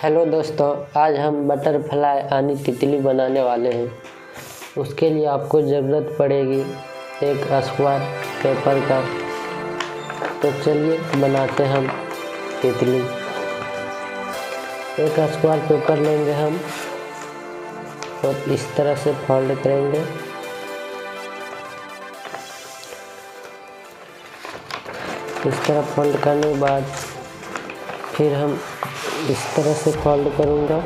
Hello दोस्तों, आज हम बटरफ्लाई यानी तितली बनाने वाले हैं। उसके लिए आपको ज़रूरत पड़ेगी एक स्क्वायर पेपर का। तो चलिए बनाते हम तितली। एक स्क्वायर पेपर लेंगे हम और इस तरह से फोल्ड करेंगे। इस तरह फोल्ड करने के बाद फिर हम इस तरह से फोल्ड करूँगा।